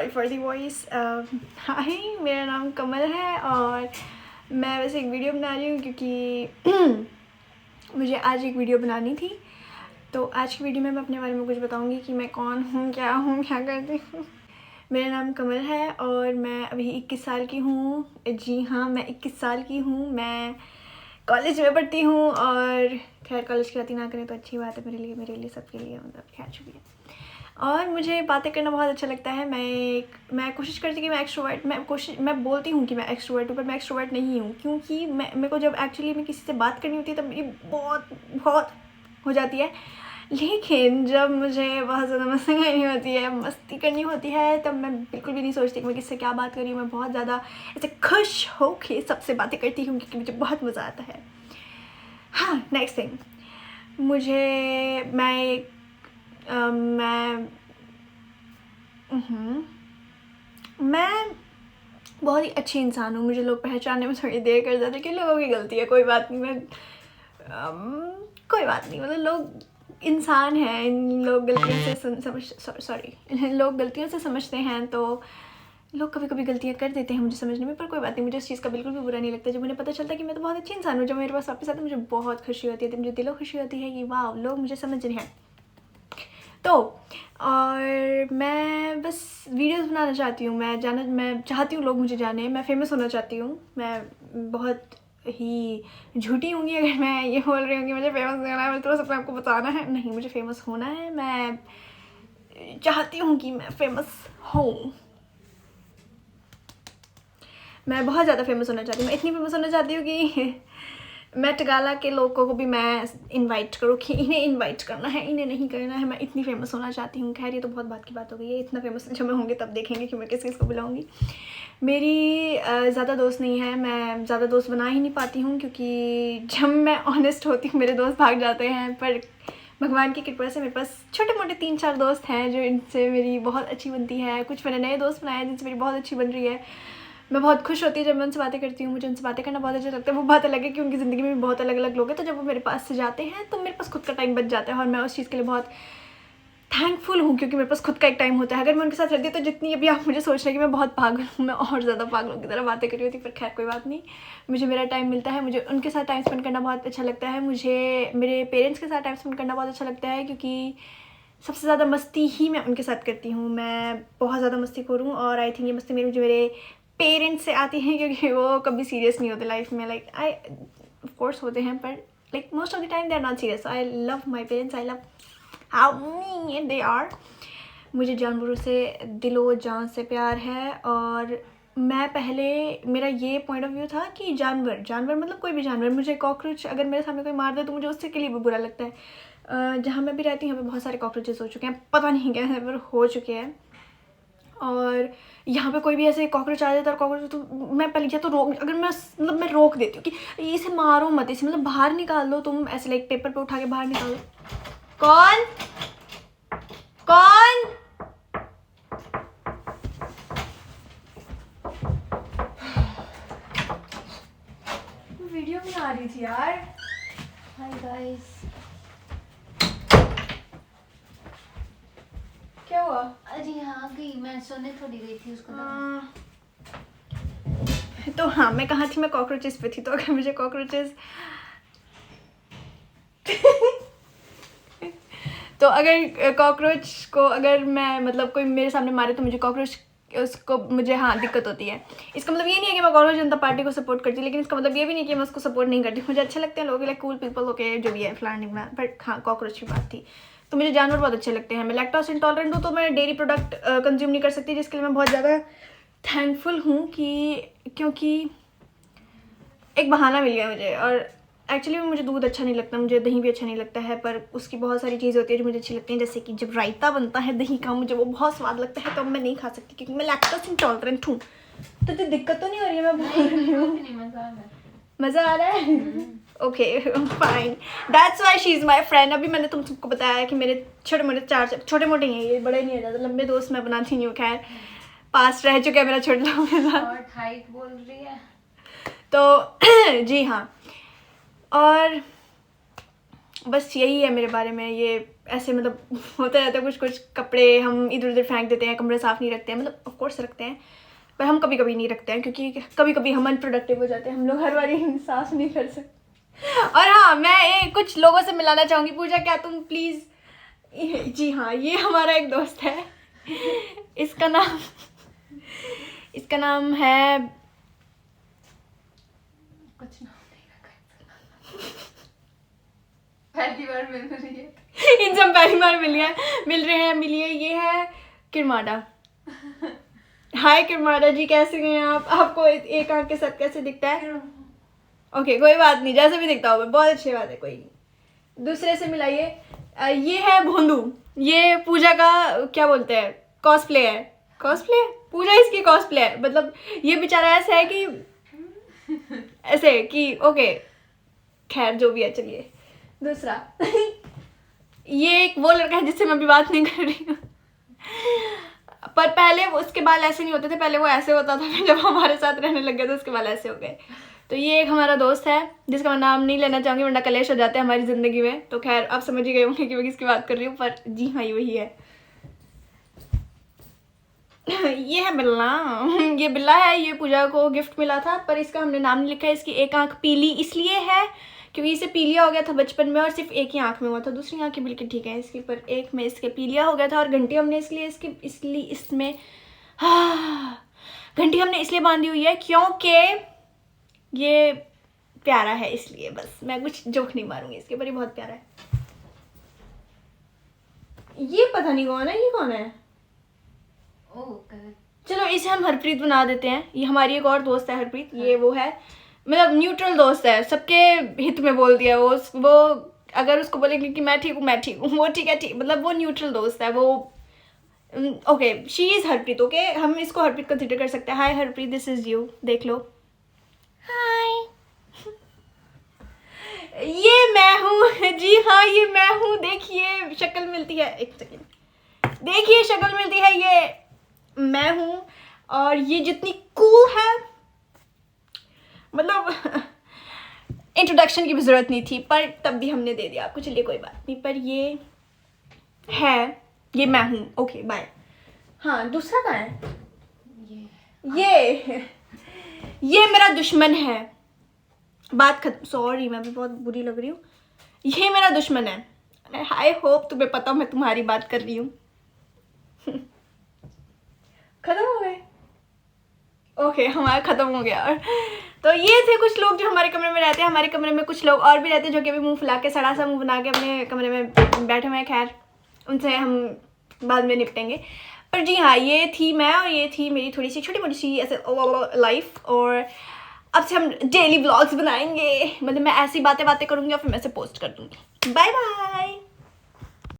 Sorry for the voice. Hi, मेरा नाम कमल है और मैं वैसे एक वीडियो बना रही हूँ क्योंकि मुझे आज एक वीडियो बनानी थी। तो आज की वीडियो में मैं अपने बारे में कुछ बताऊँगी कि मैं कौन हूँ, क्या करती हूँ। मेरा नाम कमल है और मैं अभी 21 साल की हूँ। जी हाँ, मैं 21 साल की हूँ। मैं कॉलेज में पढ़ती हूँ और खैर कॉलेज की बातें ना करें तो अच्छी बात है मेरे लिए सबके लिए, मतलब खैर शुक्रिया। और मुझे बातें करना बहुत अच्छा लगता है। मैं कोशिश करती हूँ कि मैं एक्सट्रोवर्ट, मैं बोलती हूँ कि मैं एक्सट्रोवर्ट हूँ, पर मैं एक्सट्रोवर्ट नहीं हूँ क्योंकि मेरे को जब एक्चुअली में किसी से बात करनी होती है तब ये बहुत हो जाती है। लेकिन जब मुझे बहुत ज़्यादा मस्ती करनी होती है तब मैं बिल्कुल भी नहीं सोचती कि मैं किससे क्या बात कर रही हूँ। मैं बहुत ज़्यादा ऐसे खुश होके सबसे बातें करती हूँ क्योंकि मुझे बहुत मज़ा आता है। हाँ, नेक्स्ट थिंग, मैं बहुत ही अच्छी इंसान हूँ। मुझे लोग पहचानने में थोड़ी देर कर जाते हैं कि लोगों की गलती है, कोई बात नहीं। कोई बात नहीं, मतलब लोग इंसान हैं, लोग गलतियों से समझते हैं, तो लोग कभी कभी गलतियाँ कर देते हैं मुझे समझने में, पर कोई बात नहीं। मुझे उस चीज़ का बिल्कुल भी बुरा नहीं लगता। जब मुझे पता चलता है कि मैं तो बहुत अच्छी इंसान हूँ, जब मेरे पास वापस आता है मुझे बहुत खुशी होती है, मुझे दिलों खुशी होती है कि वाह, लोग मुझे समझ रहे हैं। तो और मैं बस वीडियोस बनाना चाहती हूँ। मैं चाहती हूँ लोग मुझे जाने। मैं फेमस होना चाहती हूँ। मैं बहुत ही झूठी होंगी अगर मैं ये बोल रही हूँ कि मुझे फेमस होना है, मुझे तो सबको आपको बताना है। नहीं, मुझे फेमस होना है। मैं चाहती हूँ कि मैं फेमस हूँ। मैं बहुत ज़्यादा फेमस होना चाहती हूँ। मैं इतनी फेमस होना चाहती हूँ कि मैं टगाला के लोगों को भी मैं इनवाइट करूँ कि इन्हें इनवाइट करना है, इन्हें नहीं करना है। मैं इतनी फेमस होना चाहती हूँ। खैर ये तो बहुत बात की बात हो गई है। इतना फेमस जब मैं होंगे तब देखेंगे कि मैं किस किस को बुलाऊँगी। मेरी ज़्यादा दोस्त नहीं है। मैं ज़्यादा दोस्त बना ही नहीं पाती हूँ क्योंकि जब मैं ऑनेस्ट होती हूँ मेरे दोस्त भाग जाते हैं। पर भगवान की कृपा से मेरे पास छोटे मोटे 3-4 दोस्त हैं जो इनसे मेरी बहुत अच्छी बनती है। कुछ मैंने नए दोस्त बनाए जिनसे मेरी बहुत अच्छी बन रही है। मैं बहुत खुश होती हूँ जब मैं उनसे बातें करती हूँ। मुझे उनसे बातें करना बहुत अच्छा लगता है। वो बात अलग है कि उनकी ज़िंदगी में बहुत अलग अलग लोग हैं, तो जब वो मेरे पास से जाते हैं तो मेरे पास खुद का टाइम बच जाता है और मैं उस चीज़ के लिए बहुत थैंकफुल हूँ क्योंकि मेरे पास खुद का एक टाइम होता है। अगर मैं उनके साथ रहती तो जितनी अभी आप मुझे सोच रहे हैं कि मैं बहुत पागल हूँ, मैं और ज़्यादा पागलों की तरह बातें कर रही होती, पर खैर कोई बात नहीं। मुझे मेरा टाइम मिलता है, मुझे उनके साथ टाइम स्पेंड करना बहुत अच्छा लगता है। मुझे मेरे पेरेंट्स के साथ टाइम स्पेंड करना बहुत अच्छा लगता है क्योंकि सबसे ज़्यादा मस्ती ही मैं उनके साथ करती हूँ। मैं बहुत ज़्यादा मस्तीखोर हूँ और आई थिंक ये मस्ती मेरे पेरेंट्स से आती हैं क्योंकि वो कभी सीरियस नहीं होते लाइफ में। लाइक आई ऑफ कोर्स होते हैं, पर like most of the time they are not serious. I love my parents, I love how mean they are. मुझे जानवरों से दिलो जान से प्यार है और मैं पहले मेरा ये पॉइंट ऑफ व्यू था कि जानवर मतलब कोई भी जानवर, मुझे कॉकरोच अगर मेरे सामने कोई मार दे तो मुझे उससे के लिए भी बुरा लगता है। जहाँ मैं भी रहती हूँ यहाँ पे बहुत सारे कॉकरोचेस हो चुके हैं, पता नहीं कैसे पर हो चुके हैं। और यहाँ पे कोई भी ऐसे कॉकरोच आ जाता है, कॉकरोच तो मैं पहले या तो मैं रोक देती हूँ कि इसे मारो मत, इसे मतलब बाहर निकाल दो तुम, ऐसे लाइक पेपर पे उठा के बाहर निकाल दो। कौन वीडियो बना रही थी यार। हाय गाइस, क्या हुआ? अरे हाँ गई, मैं सोने थोड़ी गई थी उसको। तो हाँ, मैं कहाँ थी? मैं कॉकरोचेस पे थी। तो अगर मुझे कॉकरोचेस तो अगर कॉकरोच को अगर मैं मतलब कोई मेरे सामने मारे तो मुझे हाँ दिक्कत होती है। इसका मतलब ये नहीं है कि मैं कॉकरोच जनता पार्टी को सपोर्ट करती, लेकिन इसका मतलब ये भी नहीं कि मैं उसको सपोर्ट नहीं करती। मुझे अच्छे लगते हैं लोग, लाइक कूल पीपल, ओके जो भी है फलाना, बट हाँ कॉकरोच की बात थी। तो मुझे जानवर बहुत अच्छे लगते हैं। मैं लैक्टोज इंटॉलरेंट हूँ तो मैं डेयरी प्रोडक्ट कंज्यूम नहीं कर सकती, जिसके लिए मैं बहुत ज़्यादा थैंकफुल हूँ क्योंकि एक बहाना मिल गया मुझे। और एक्चुअली मुझे दूध अच्छा नहीं लगता, मुझे दही भी अच्छा नहीं लगता है, पर उसकी बहुत सारी चीज़ें होती है जो मुझे अच्छी लगती हैं। जैसे कि जब रायता बनता है दही का, मुझे वो बहुत स्वाद लगता है, तो मैं नहीं खा सकती क्योंकि मैं लैक्टोज इंटॉलरेंट हूँ। तो दिक्कत तो नहीं हो रही है? मैं बोल रही हूँ मज़ा आ रहा है। Okay fine, that's why she is my friend. अभी मैंने तुम सबको बताया कि मेरे छोटे मोटे हैं, ये बड़े नहीं है, ज़्यादा लंबे दोस्त मैं बनाती नहीं हूँ। खैर पास रह चुका है मेरा छोटे लोगों के साथ। हाइट बोल रही है तो जी हाँ, और बस यही है मेरे बारे में। ये ऐसे मतलब होता रहता है कुछ कुछ कपड़े हम इधर उधर फेंक देते हैं, कमरे साफ़ नहीं रखते हैं, मतलब ऑफ कोर्स रखते हैं पर हम कभी कभी नहीं रखते हैं क्योंकि कभी कभी हम अनप्रोडक्टिव हो जाते हैं, हम लोग हर बार साफ नहीं कर सकते। और हाँ, मैं कुछ लोगों से मिलाना चाहूँगी। पूजा क्या तुम प्लीज़, जी हाँ, ये हमारा एक दोस्त है, इसका नाम है कुछ नाम नहीं रखा, पहली बार मिल रही है, इनसे हम पहली बार मिल रहे हैं, मिलिए। ये है किरमाडा। हाय किरमाडा जी, कैसे हैं आप? आपको एक आंख के साथ कैसे दिखता है? ओके कोई बात नहीं, जैसे भी दिखता होगा, बहुत अच्छी बात है, कोई नहीं। दूसरे से मिलाइए। ये है भोंदू, ये पूजा का क्या बोलते हैं, कॉस्प्ले है। कॉस्प्ले पूजा इसकी कॉस्प्ले है, मतलब ये बेचारा ऐसा है कि ऐसे कि ओके खैर जो भी है, चलिए। दूसरा ये एक वो लड़का है जिससे मैं अभी बात नहीं कर रही हूँ, पर पहले उसके बाल ऐसे नहीं होते थे, पहले वो ऐसे होता था, जब हमारे साथ रहने लग गए तो उसके बाल ऐसे हो गए। तो ये एक हमारा दोस्त है जिसका मैं नाम नहीं लेना चाहूँगी वरना कलेश हो जाते हैं हमारी ज़िंदगी में। तो खैर आप समझ ही गए होंगे कि मैं किसकी बात कर रही हूँ, पर जी हाँ, ये वही है। ये है बिल्ला, ये बिल्ला है, ये पूजा को गिफ्ट मिला था, पर इसका हमने नाम नहीं लिखा है। इसकी एक आंख पीली इसलिए है क्योंकि इसे पीलिया हो गया था बचपन में और सिर्फ एक ही आंख में हुआ था, दूसरी आंखें बिल्कुल ठीक है इसकी, पर एक में इसके पीलिया हो गया था। और घंटी हमने इसलिए इसमें घंटी हमने इसलिए बांधी हुई है क्योंकि ये प्यारा है, इसलिए बस। मैं कुछ जोक नहीं मारूंगी इसके पर, ये बहुत प्यारा है। ये पता नहीं कौन है, ये कौन है? चलो इसे हम हरप्रीत बना देते हैं। ये हमारी एक और दोस्त है हरप्रीत, ये वो है, मतलब न्यूट्रल दोस्त है, सबके हित में बोल दिया वो अगर उसको बोलेंगे कि मैं ठीक हूँ, वो ठीक है, ठीक, मतलब वो न्यूट्रल दोस्त है वो। Okay, she is Harpreet, okay, हम इसको हरप्रीत कंसिडर कर सकते हैं। हाय हरप्रीत, दिस इज़ यू, देख लो। हाय, ये मैं हूँ, जी हाँ, ये मैं हूँ। देखिए शक्ल मिलती है, एक सेकेंड, देखिए शक्ल मिलती है, ये मैं हूँ। और ये जितनी कूल है, मतलब इंट्रोडक्शन की भी ज़रूरत नहीं थी, पर तब भी हमने दे दिया आपको, चलिए कोई बात नहीं। पर ये है, ये मैं हूँ, ओके बाय। हाँ, दूसरा कहाँ है? ये मेरा दुश्मन है, बात खत्म। सॉरी, मैं भी बहुत बुरी लग रही हूँ। ये मेरा दुश्मन है, आई होप तुम्हें पता मैं तुम्हारी बात कर रही हूँ। खत्म हो गए? ओके, हमारा ख़त्म हो गया। तो ये थे कुछ लोग जो हमारे कमरे में रहते हैं। हमारे कमरे में कुछ लोग और भी रहते हैं जो कि अभी मुंह फुला के, सड़ा सा मुंह बना के अपने कमरे में बैठे हुए हैं। खैर, उनसे हम बाद में निपटेंगे। पर जी हाँ, ये थी मैं और ये थी मेरी थोड़ी सी छोटी मोटी सी ऐसे लाइफ। और अब से हम डेली व्लॉग्स बनाएंगे, मतलब मैं ऐसी बातें करूँगी और फिर मैं इसे पोस्ट कर दूँगी। Bye bye.